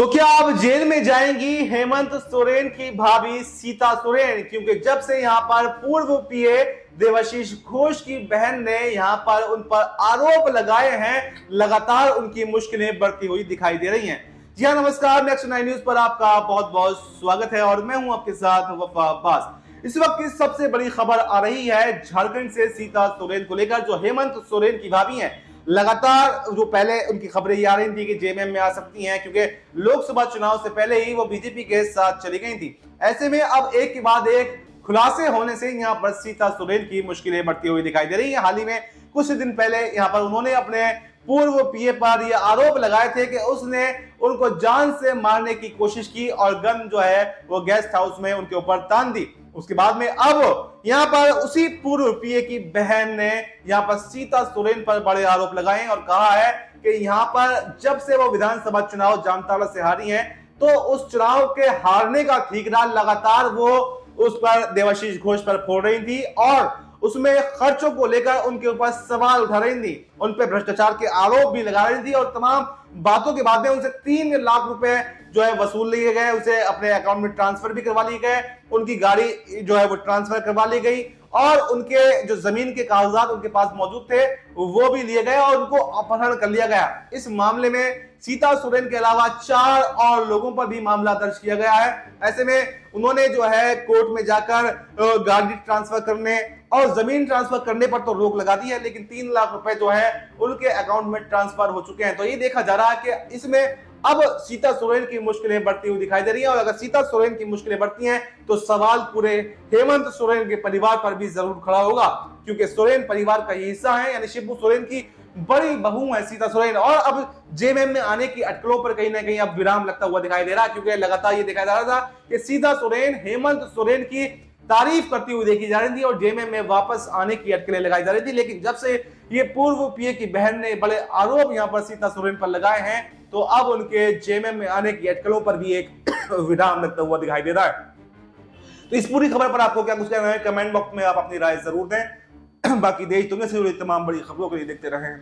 तो क्या अब जेल में जाएंगी हेमंत सोरेन की भाभी सीता सोरेन? क्योंकि जब से यहां पर पूर्व पीए देवाशीष घोष की बहन ने यहां पर उन पर आरोप लगाए हैं, लगातार उनकी मुश्किलें बढ़ती हुई दिखाई दे रही हैं। जी हां, नमस्कार। नेक्स्ट 9 न्यूज पर आपका बहुत बहुत स्वागत है और मैं हूं आपके साथ वफा अब्बास। इस वक्त की सबसे बड़ी खबर आ रही है झारखंड से सीता सोरेन को लेकर, जो हेमंत सोरेन की भाभी हैं। लगातार जो पहले उनकी खबरें ये आ रही थी कि जेएमएम में आ सकती हैं, क्योंकि लोकसभा चुनाव से पहले ही वो बीजेपी के साथ चली गई थी। ऐसे में अब एक के बाद एक खुलासे होने से यहाँ पर सीता सोरेन की मुश्किलें बढ़ती हुई दिखाई दे रही है। हाल ही में कुछ दिन पहले यहाँ पर उन्होंने अपने पूर्व पीए पर यह आरोप लगाए थे कि उसने उनको जान से मारने की कोशिश की और गन जो है वो गेस्ट हाउस में उनके ऊपर तान दी। उसके बाद में अब यहां पर उसी पूर्व पीए की बहन ने यहां पर सीता सोरेन पर बड़े आरोप लगाए और कहा है कि यहां पर जब से वो विधानसभा चुनाव जामताड़ा से हारी हैं, तो उस चुनाव के हारने का ठिकाना लगातार वो उस पर देवाशीष घोष पर फोड़ रही थी और उसमें खर्चों को लेकर उनके ऊपर सवाल उठा रही थी, उन पर भ्रष्टाचार के आरोप भी लगा रही थी और तमाम बातों के बाद में उनसे 3 लाख रुपए जो है वसूल लिए गए, उसे अपने अकाउंट में ट्रांसफर भी करवा लिए गए, उनकी गाड़ी जो है वो ट्रांसफर करवा ली गई और उनके जो जमीन के कागजात उनके पास मौजूद थे वो भी लिए गए और उनको अपहरण कर लिया गया। इस मामले में सीता सोरेन के अलावा 4 और लोगों पर भी मामला दर्ज किया गया है। ऐसे में उन्होंने जो है कोर्ट में जाकर गाड़ी ट्रांसफर करने और जमीन ट्रांसफर करने पर तो रोक लगा दी है, लेकिन 3 लाख रुपए जो है उनके अकाउंट में ट्रांसफर हो चुके हैं। तो ये देखा जा रहा है कि इसमें अब सीता सोरेन की मुश्किलें बढ़ती हुई दिखाई दे रही हैं और अगर सीता सोरेन की मुश्किलें बढ़ती हैं तो सवाल पूरे हेमंत सोरेन के परिवार पर भी जरूर खड़ा होगा, क्योंकि सोरेन परिवार का ये हिस्सा है, यानी शिबू सोरेन की बड़ी बहू है सीता सोरेन। और अब जेएमएम में आने की अटकलों पर कहीं ना कहीं अब विराम लगता हुआ दिखाई दे रहा है, क्योंकि लगातार ये देखा जा रहा था कि सीता सोरेन हेमंत सोरेन की तारीफ करती हुई देखी जा रही थी और जेएमएम में वापस आने की अटकलें लगाई जा रही थी। लेकिन जब से ये पूर्व पीए की बहन ने बड़े आरोप यहां पर सीता सोरेन पर लगाए हैं, तो अब उनके जेएमएम में आने की अटकलों पर भी एक विराम लगता हुआ दिखाई दे रहा है। तो इस पूरी खबर पर आपको क्या कुछ कहना है, कमेंट बॉक्स में आप अपनी राय जरूर दें। बाकी देश दुनिया से जुड़ी तमाम बड़ी खबरों के लिए देखते रहें